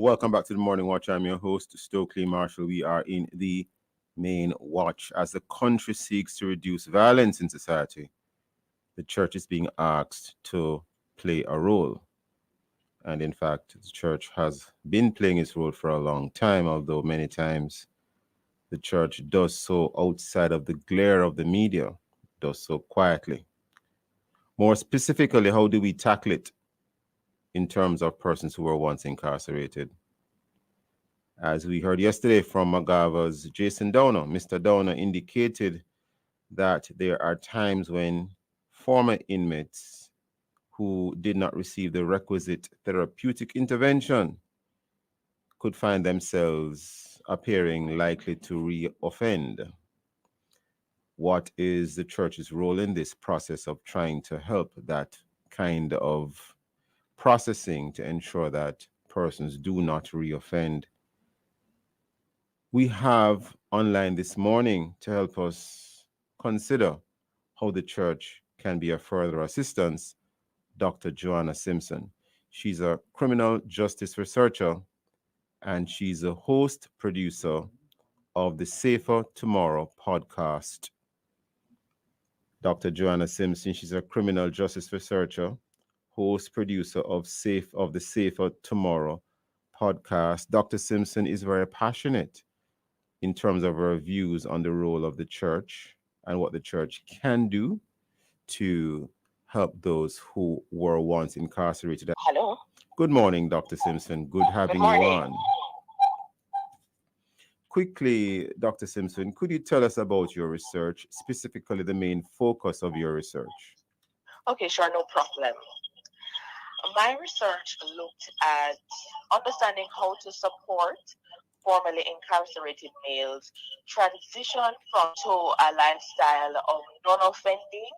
Welcome back to the Morning Watch. I'm your host, Stokeley Marshall. We are in the main watch. As the country seeks to reduce violence in society, the church is being asked to play a role. And in fact, the church has been playing its role for a long time, although many times the church does so outside of the glare of the media, does so quietly. More specifically, how do we tackle it in terms of persons who were once incarcerated? As we heard yesterday from Magava's Jason Downer, Mr. Downer indicated that there are times when former inmates who did not receive the requisite therapeutic intervention could find themselves appearing likely to reoffend. What is the church's role in this process of trying to help that kind of processing to ensure that persons do not reoffend? We have online this morning to help us consider how the church can be of further assistance, Dr. Joanna Simpson. She's a criminal justice researcher and she's a host producer of the Safer Tomorrow podcast. Dr. Joanna Simpson, she's a criminal justice researcher, host producer of the Safer Tomorrow podcast. Dr. Simpson is very passionate in terms of her views on the role of the church and what the church can do to help those who were once incarcerated. Hello. Good morning, Dr. Simpson. Good having you on. Quickly, Dr. Simpson, could you tell us about your research, specifically the main focus of your research? Okay, sure, no problem. My research looked at understanding how to support formerly incarcerated males transition to a lifestyle of non-offending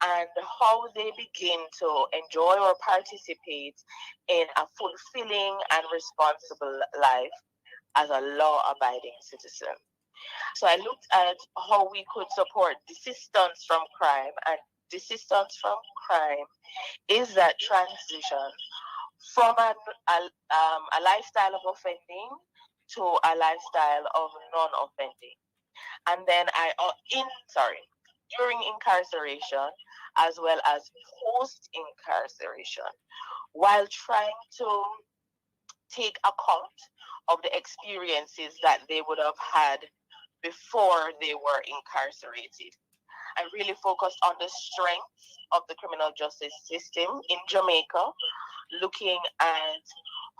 and how they begin to enjoy or participate in a fulfilling and responsible life as a law-abiding citizen. So I looked at how we could support desistance from crime, and desistance from crime is that transition from a lifestyle of offending to a lifestyle of non-offending. And then during incarceration as well as post-incarceration, while trying to take account of the experiences that they would have had before they were incarcerated. I really focused on the strengths of the criminal justice system in Jamaica, looking at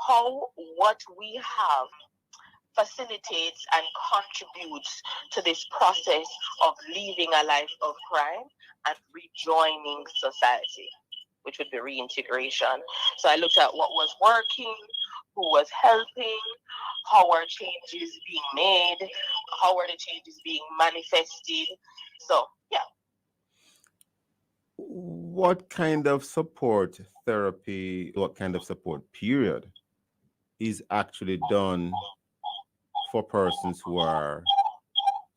how what we have facilitates and contributes to this process of leaving a life of crime and rejoining society, which would be reintegration. So I looked at what was working, who was helping, how are changes being made, how are the changes being manifested. So, yeah. What kind of support therapy, what kind of support period is actually done for persons who are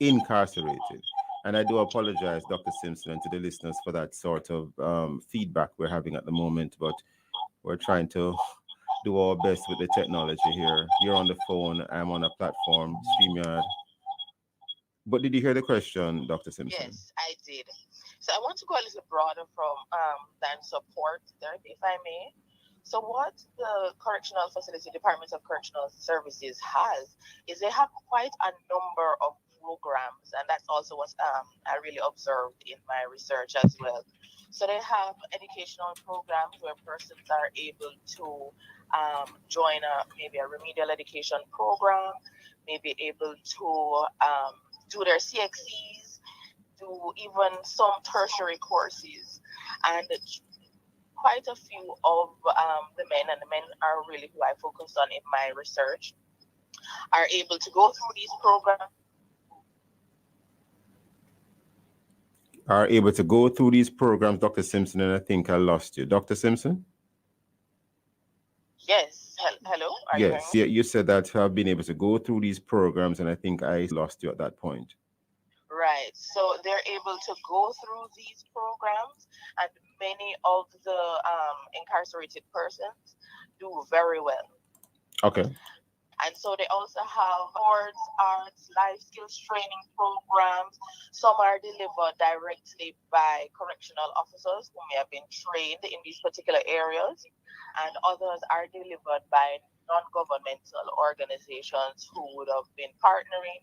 incarcerated? And I do apologize, Dr. Simpson, and to the listeners for that sort of feedback we're having at the moment, but we're trying to do our best with the technology here. You're on the phone, I'm on a platform, StreamYard. But did you hear the question, Dr. Simpson? Yes, I did. So I want to go a little broader from than support therapy, if I may. So what the Correctional Facility Department of Correctional Services has is they have quite a number of programs, and that's also what I really observed in my research as well. So they have educational programs where persons are able to join maybe a remedial education program, maybe able to do their CXCs, do even some tertiary courses, and quite a few of the men, and the men are really who I focused on in my research, are able to go through these programs. Are able to go through these programs, Dr. Simpson, and I think I lost you. Dr. Simpson? Yes. Hello? Yes, yeah, you said that I've been able to go through these programs, and I think I lost you at that point. Right. So they're able to go through these programs, and many of the incarcerated persons do very well. Okay. And so they also have sports, arts, life skills training programs. Some are delivered directly by correctional officers who may have been trained in these particular areas, and others are delivered by non-governmental organizations who would have been partnering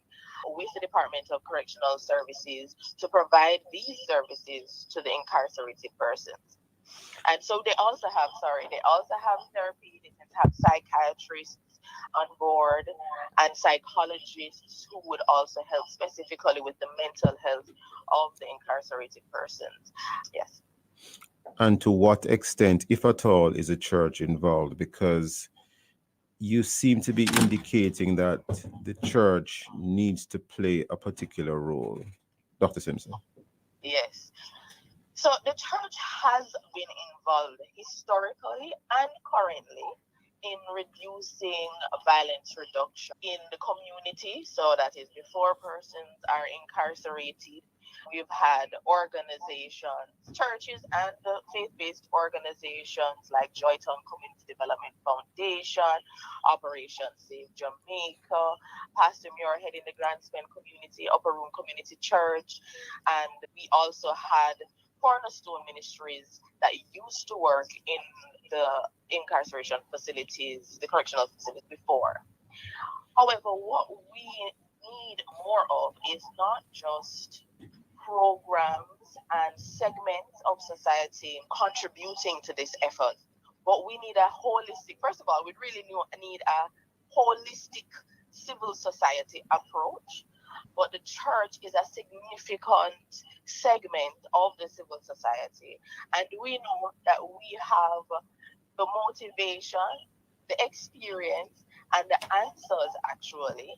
with the Department of Correctional Services to provide these services to the incarcerated persons. And so they also have therapy, they tend to have psychiatrists on board and psychologists who would also help specifically with the mental health of the incarcerated persons. Yes. And to what extent, if at all, is a church involved? Because you seem to be indicating that the church needs to play a particular role. Dr. Simpson. Yes. So the church has been involved historically and currently in reducing violence reduction in the community. So that is before persons are incarcerated. We've had organizations, churches, and the faith-based organizations like Joytown Community Development Foundation, Operation Save Jamaica, Pastor Muirhead in the Grand Spend Community, Upper Room Community Church, and we also had cornerstone ministries that used to work in the incarceration facilities, the correctional facilities before. However, what we need more of is not just programs and segments of society contributing to this effort, but we need a holistic, first of all, we really need a holistic civil society approach, but the church is a significant segment of the civil society. And we know that we have the motivation, the experience, and the answers actually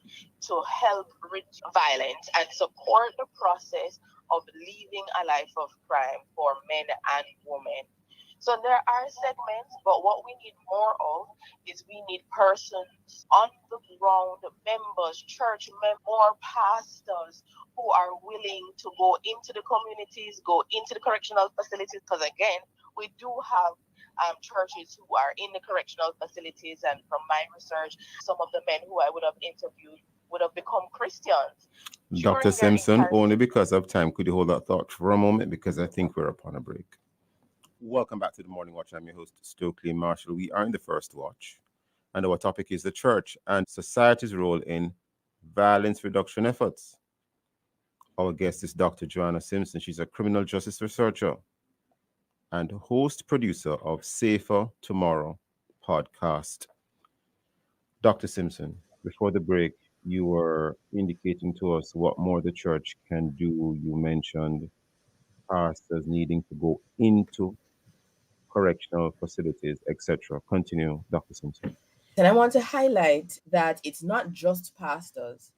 to help reduce violence and support the process of living a life of crime for men and women. So there are segments, but what we need more of is we need persons on the ground, members, church members, more pastors who are willing to go into the communities, go into the correctional facilities. Because again, we do have churches who are in the correctional facilities, and from my research, some of the men who I would have interviewed would have become Christians Dr. during their Simpson, only incarceration. because of time, could you hold that thought for a moment? Because I think we're upon a break. Welcome back to the Morning Watch. I'm your host, Stokeley Marshall. We are in the first watch, and our topic is the church and society's role in violence reduction efforts. Our guest is Dr. Joanna Simpson. She's a criminal justice researcher and host producer of Safer Tomorrow podcast. Dr. Simpson, before the break, you were indicating to us what more the church can do. You mentioned pastors needing to go into correctional facilities, etc. Continue, Dr. Simpson. And I want to highlight that it's not just pastors,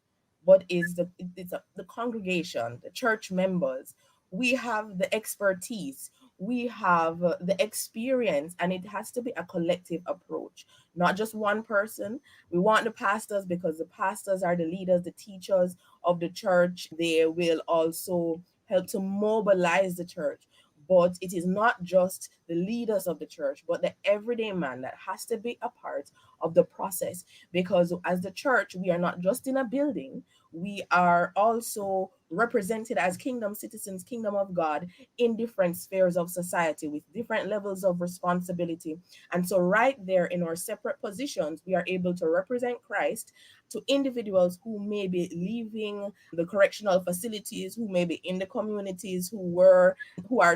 but the congregation, the church members. We have the expertise, we have the experience, and it has to be a collective approach, not just one person. We want the pastors because the pastors are the leaders, the teachers of the church. They will also help to mobilize the church. But it is not just the leaders of the church, but the everyday man that has to be a part of the process. Because as the church, we are not just in a building, we are also represented as kingdom citizens, kingdom of God, in different spheres of society with different levels of responsibility. And so, right there in our separate positions, we are able to represent Christ to individuals who may be leaving the correctional facilities, who may be in the communities, who are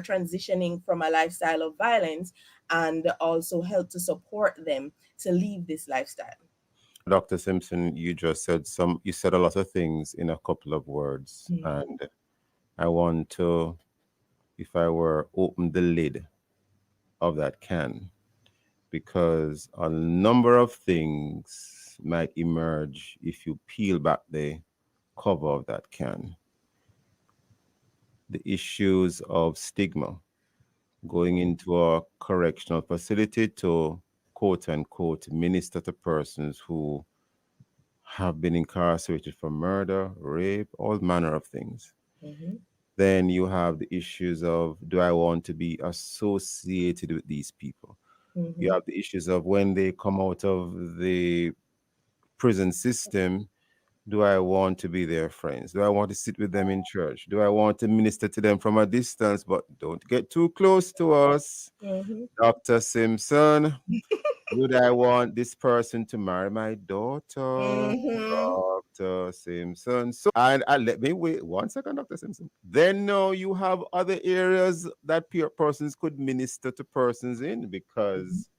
transitioning from a lifestyle of violence, and also help to support them to leave this lifestyle. Dr. Simpson, you said a lot of things in a couple of words. And I want to, if I were open the lid of that can, because a number of things might emerge if you peel back the cover of that can. The issues of stigma, going into a correctional facility to quote unquote minister to persons who have been incarcerated for murder, rape, all manner of things. Mm-hmm. Then you have the issues of, do I want to be associated with these people? You Mm-hmm. have the issues of when they come out of the prison system, do I want to be their friends? Do I want to sit with them in church? Do I want to minister to them from a distance? But don't get too close to us, Mm-hmm. Dr. Simpson. Would I want this person to marry my daughter, Mm-hmm. Dr. Simpson? And let me wait 1 second, Dr. Simpson. Then no, you have other areas that persons could minister to persons in, because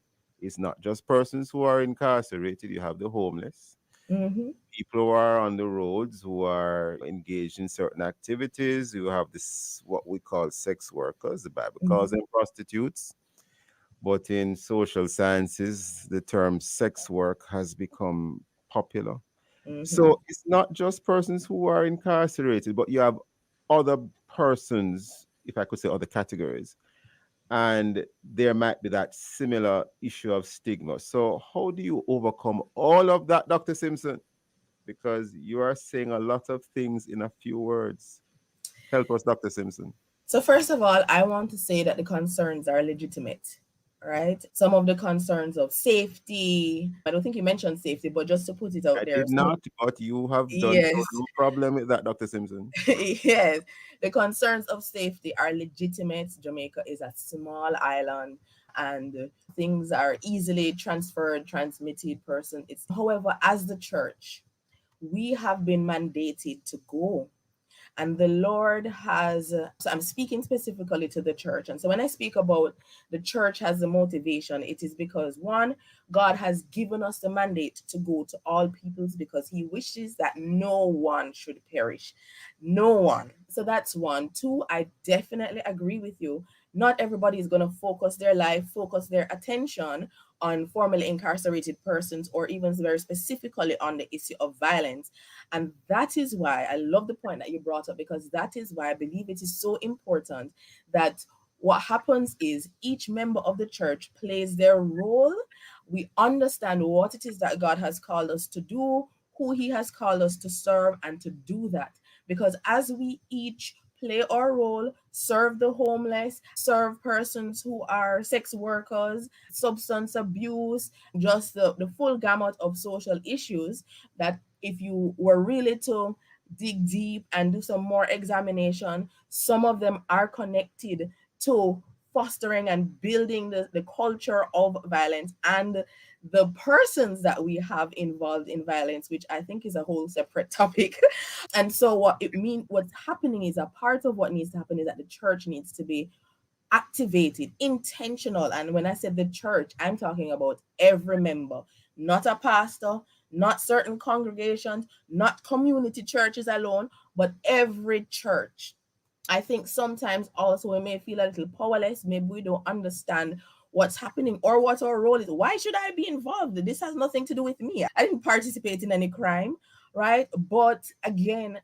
it's not just persons who are incarcerated. You have the homeless, Mm-hmm. people who are on the roads, who are engaged in certain activities. You have this what we call sex workers. The Bible calls them prostitutes. But in social sciences, the term sex work has become popular. Mm-hmm. So it's not just persons who are incarcerated, but you have other persons, if I could say other categories, and there might be that similar issue of stigma. So, how do you overcome all of that, Dr. Simpson? Because you are saying a lot of things in a few words. Help us, Dr. Simpson. So, first of all, I want to say that the concerns are legitimate, right? Some of the concerns of safety, I don't think you mentioned safety, but just to put it out I there. did not, but you have done so. Yes, No problem with that, Dr. Simpson. yes, the concerns of safety are legitimate. Jamaica is a small island and things are easily transferred, transmitted, person. However, as the church, we have been mandated to go. And the Lord has, so I'm speaking specifically to the church. And so when I speak about the church has the motivation, it is because one, God has given us the mandate to go to all peoples because he wishes that no one should perish. No one. So that's one. Two, I definitely agree with you. Not everybody is going to focus their life, focus their attention on formerly incarcerated persons or even very specifically on the issue of violence. And that is why I love the point that you brought up, because that is why I believe it is so important that what happens is each member of the church plays their role. We understand what it is that God has called us to do, who he has called us to serve, and to do that. Because as we each play our role, serve the homeless, serve persons who are sex workers, substance abuse, just the full gamut of social issues, that if you were really to dig deep and do some more examination, some of them are connected to fostering and building the culture of violence and the persons that we have involved in violence, which I think is a whole separate topic. And so what's happening is a part of what needs to happen is that the church needs to be activated, intentional. And when I said the church, I'm talking about every member, not a pastor, not certain congregations, not community churches alone, but every church. I think sometimes also we may feel a little powerless. Maybe we don't understand what's happening or what our role is. Why should I be involved? This has nothing to do with me. I didn't participate in any crime, right? But again,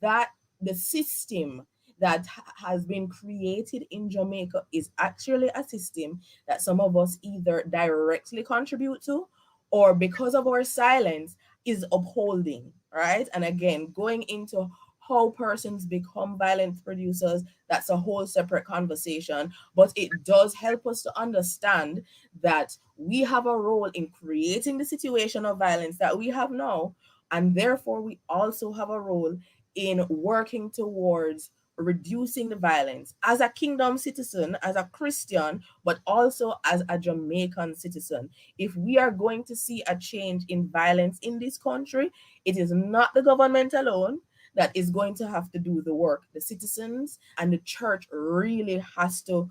that the system that has been created in Jamaica is actually a system that some of us either directly contribute to or because of our silence is upholding, right? And again, going into how persons become violence producers, that's a whole separate conversation. But it does help us to understand that we have a role in creating the situation of violence that we have now. And therefore, we also have a role in working towards reducing the violence as a kingdom citizen, as a Christian, but also as a Jamaican citizen. If we are going to see a change in violence in this country, it is not the government alone that is going to have to do the work. The citizens and the church really has to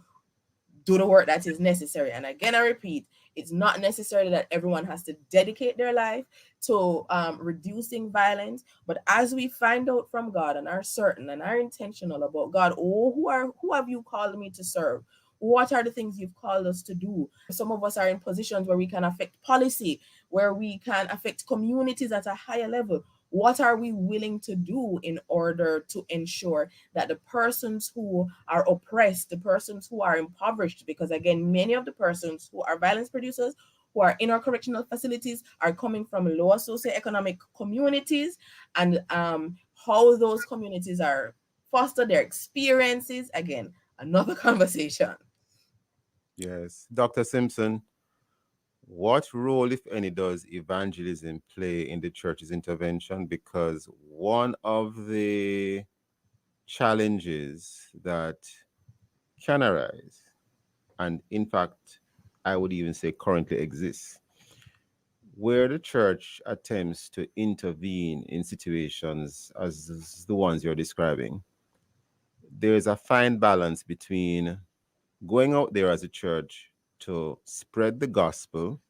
do the work that is necessary. And again, I repeat, it's not necessarily that everyone has to dedicate their life to reducing violence. But as we find out from God and are certain and are intentional about God, oh, who have you called me to serve? What are the things you've called us to do? Some of us are in positions where we can affect policy, where we can affect communities at a higher level. What are we willing to do in order to ensure that the persons who are oppressed, the persons who are impoverished, because again, many of the persons who are violence producers, who are in our correctional facilities, are coming from lower socioeconomic communities, and how those communities are foster their experiences. Again, another conversation. Yes. Dr. Simpson, What role, if any, does evangelism play in the church's intervention? Because one of the challenges that can arise, and in fact, I would even say currently exists, where the church attempts to intervene in situations as the ones you're describing, there's a fine balance between going out there as a church to spread the gospel,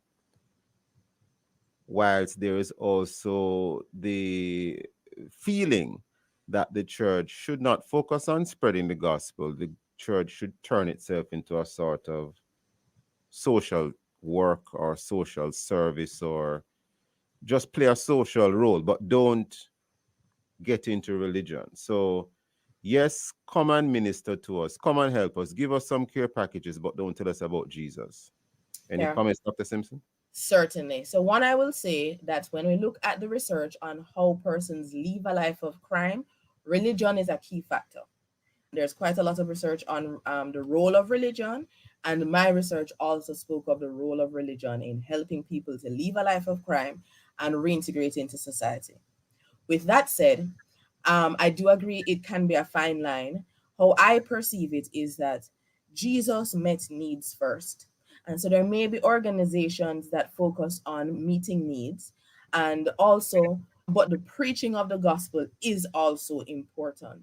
whilst there is also the feeling that the church should not focus on spreading the gospel. The church should turn itself into a sort of social work or social service, or just play a social role, but don't get into religion. So, yes, come and minister to us, come and help us, give us some care packages, but don't tell us about Jesus. Any Yeah. comments, Dr. Simpson? Certainly. So, one, I will say that when we look at the research on how persons live a life of crime, religion is a key factor. There's quite a lot of research on the role of religion, and my research also spoke of the role of religion in helping people to live a life of crime and reintegrate into society. With that said, I do agree it can be a fine line. How I perceive it is that Jesus met needs first. And so there may be organizations that focus on meeting needs, and also, but the preaching of the gospel is also important.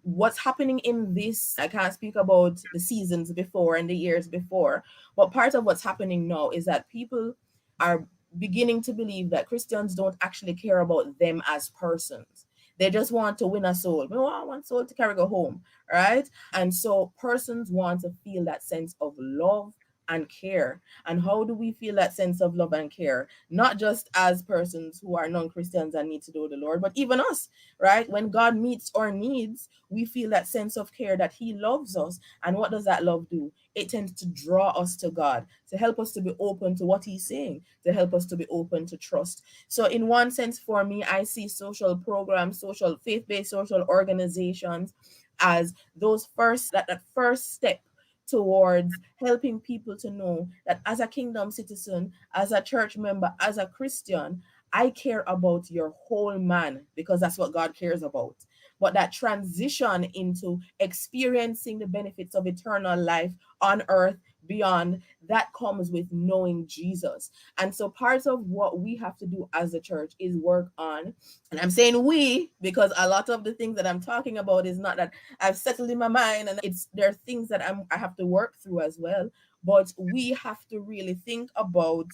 What's happening in this, I can't speak about the seasons before and the years before, but part of what's happening now is that people are beginning to believe that Christians don't actually care about them as persons. They just want to win a soul. Oh, I want soul to carry go home, right? And so persons want to feel that sense of love and care. And how do we feel that sense of love and care? Not just as persons who are non-Christians and need to know the Lord, but even us, right? When God meets our needs, we feel that sense of care that He loves us. And what does that love do? It tends to draw us to God, to help us to be open to what He's saying, to help us to be open to trust. So, in one sense, for me, I see social programs, social faith-based social organizations as those that first step towards helping people to know that as a kingdom citizen, as a church member, as a Christian, I care about your whole man because that's what God cares about. But that transition into experiencing the benefits of eternal life on earth beyond, that comes with knowing Jesus. And so part of what we have to do as a church is work on, and I'm saying we because a lot of the things that I'm talking about is not that I've settled in my mind, and it's there are things that I have to work through as well. But we have to really think about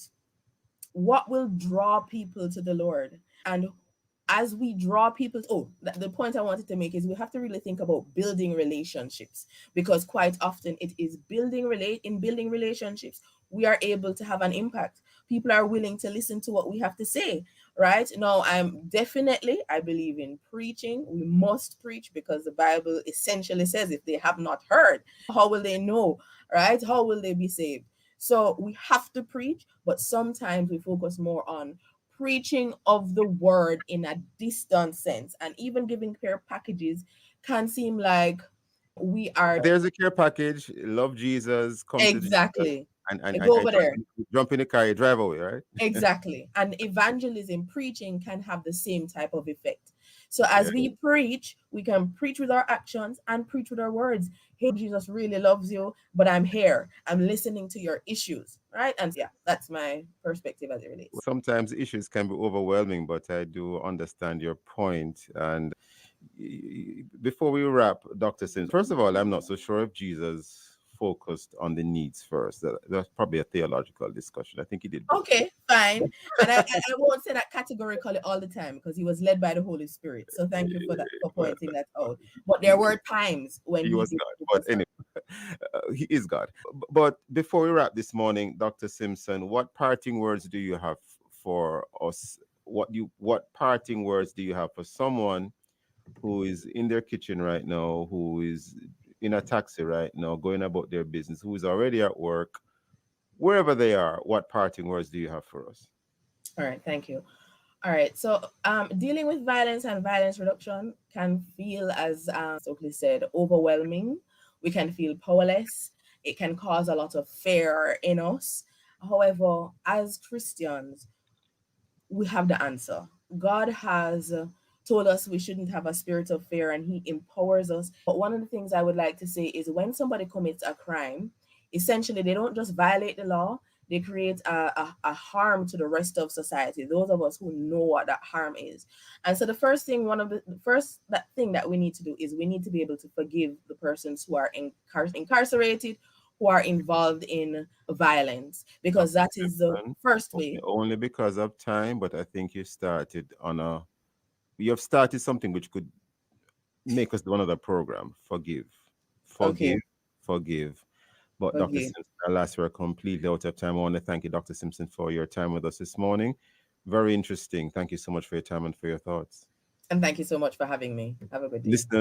what will draw people to the Lord. And as we draw people, the point I wanted to make is we have to really think about building relationships, because quite often it is building relationships we are able to have an impact. People are willing to listen to what we have to say. Right now, I believe in preaching. We must preach because the Bible essentially says if they have not heard, how will they know? Right? How will they be saved? So we have to preach, but sometimes we focus more on preaching of the word in a distant sense, and even giving care packages can seem like we are There's a care package. Love Jesus, come to Jesus, exactly and go over there. jump in the car, you drive away, right? Exactly. And evangelism, preaching can have the same type of effect. So Yeah. as we preach, we can preach with our actions and preach with our words. Hey, Jesus really loves you, but I'm here. I'm listening to your issues. Right. And yeah, that's my perspective as it relates. Sometimes issues can be overwhelming, but I do understand your point. And before we wrap, Dr. Sims, first of all, I'm not so sure if Jesus focused on the needs first. That's probably a theological discussion. I think he did both. Okay, fine. And I won't say that categorically all the time because he was led by the Holy Spirit. So thank you for that, for Well, pointing that out. But there were times when he he was did God, but focus on. anyway, he is God. But before we wrap this morning, Dr. Simpson, what parting words do you have for us? What parting words do you have for someone who is in their kitchen right now, who is in a taxi right now, going about their business, who is already at work, wherever they are? What parting words do you have for us? All right, thank you. All right, so dealing with violence and violence reduction can feel, as Stokely said, overwhelming. We can feel powerless. It can cause a lot of fear in us. However, as Christians, we have the answer. God has told us we shouldn't have a spirit of fear, and He empowers us. But one of the things I would like to say is when somebody commits a crime, essentially they don't just violate the law, they create a harm to the rest of society, those of us who know what that harm is. And so the first thing, one of the first that thing that we need to do is we need to be able to forgive the persons who are incarcerated, who are involved in violence, because Dr. that is the Simpson, first way. only because of time, but I think you have started something which could make us do another program. Forgive, Okay, forgive, forgive. But Dr. forgive. Simpson, alas, we're completely out of time. I want to thank you, Dr. Simpson, for your time with us this morning. Very interesting. Thank you so much for your time and for your thoughts. And thank you so much for having me. Have a good day. Listeners,